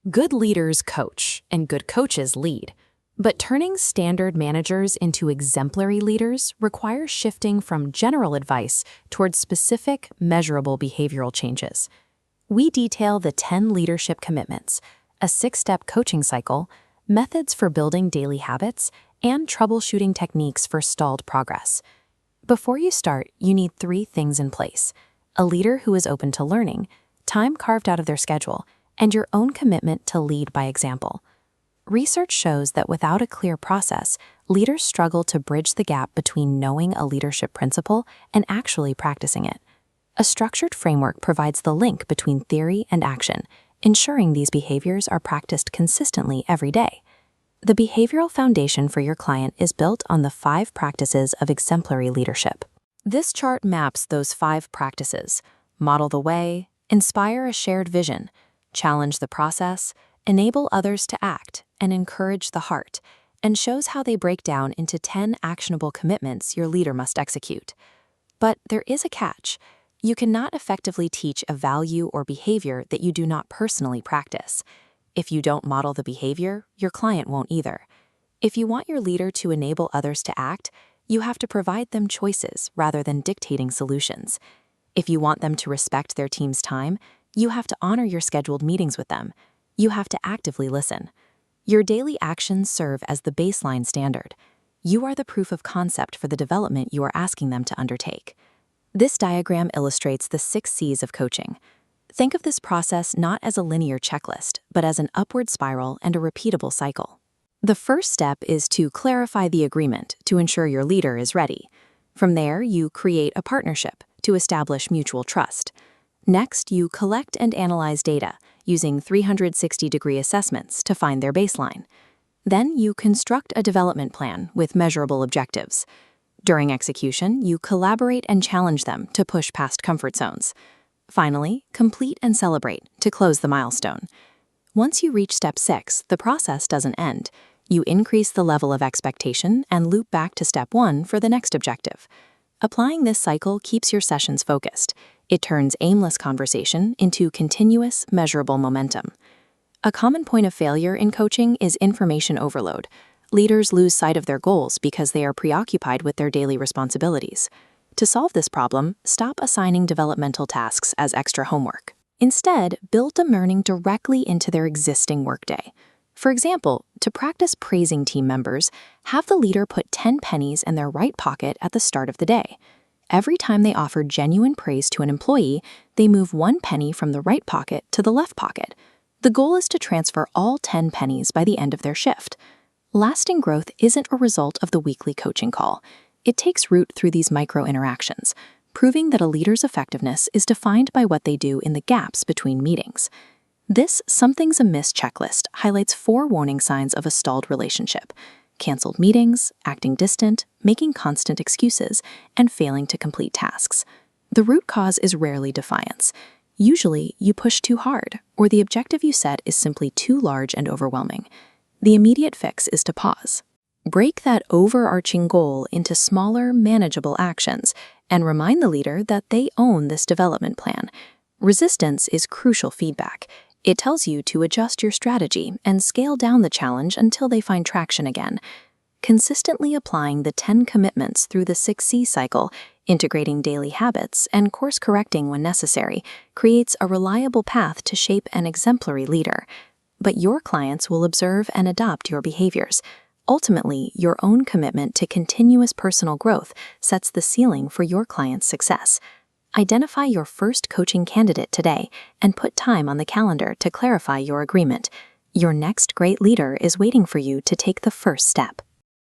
Good leaders coach, and good coaches lead. But turning standard managers into exemplary leaders requires shifting from general advice towards specific, measurable behavioral changes. We detail the 10 leadership commitments, a 6-step coaching cycle, methods for building daily habits, and troubleshooting techniques for stalled progress. Before you start, you need 3 things in place: a leader who is open to learning, time carved out of their schedule, and your own commitment to lead by example. Research shows that without a clear process, leaders struggle to bridge the gap between knowing a leadership principle and actually practicing it. A structured framework provides the link between theory and action, ensuring these behaviors are practiced consistently every day. The behavioral foundation for your client is built on the 5 practices of exemplary leadership. This chart maps those 5 practices: model the way, inspire a shared vision, challenge the process, enable others to act, and encourage the heart, and shows how they break down into 10 actionable commitments your leader must execute. But there is a catch. You cannot effectively teach a value or behavior that you do not personally practice. If you don't model the behavior, your client won't either. If you want your leader to enable others to act, you have to provide them choices rather than dictating solutions. If you want them to respect their team's time, you have to honor your scheduled meetings with them. You have to actively listen. Your daily actions serve as the baseline standard. You are the proof of concept for the development you are asking them to undertake. This diagram illustrates the 6 C's of coaching. Think of this process not as a linear checklist, but as an upward spiral and a repeatable cycle. The first step is to clarify the agreement to ensure your leader is ready. From there, you create a partnership to establish mutual trust. Next, you collect and analyze data using 360-degree assessments to find their baseline. Then you construct a development plan with measurable objectives. During execution, you collaborate and challenge them to push past comfort zones. Finally, complete and celebrate to close the milestone. Once you reach step 6, the process doesn't end. You increase the level of expectation and loop back to step 1 for the next objective. Applying this cycle keeps your sessions focused. It turns aimless conversation into continuous, measurable momentum. A common point of failure in coaching is information overload. Leaders lose sight of their goals because they are preoccupied with their daily responsibilities. To solve this problem, stop assigning developmental tasks as extra homework. Instead, build them learning directly into their existing workday. For example, to practice praising team members, have the leader put 10 pennies in their right pocket at the start of the day. Every time they offer genuine praise to an employee, they move 1 penny from the right pocket to the left pocket. The goal is to transfer all 10 pennies by the end of their shift. Lasting growth isn't a result of the weekly coaching call. It takes root through these micro-interactions, proving that a leader's effectiveness is defined by what they do in the gaps between meetings. This Something's Amiss checklist highlights 4 warning signs of a stalled relationship: canceled meetings, acting distant, making constant excuses, and failing to complete tasks. The root cause is rarely defiance. Usually, you push too hard, or the objective you set is simply too large and overwhelming. The immediate fix is to pause. Break that overarching goal into smaller, manageable actions, and remind the leader that they own this development plan. Resistance is crucial feedback. It tells you to adjust your strategy and scale down the challenge until they find traction again. Consistently applying the 10 commitments through the 6C cycle, integrating daily habits, and course-correcting when necessary, creates a reliable path to shape an exemplary leader. But your clients will observe and adopt your behaviors. Ultimately, your own commitment to continuous personal growth sets the ceiling for your client's success. Identify your first coaching candidate today and put time on the calendar to clarify your agreement. Your next great leader is waiting for you to take the first step.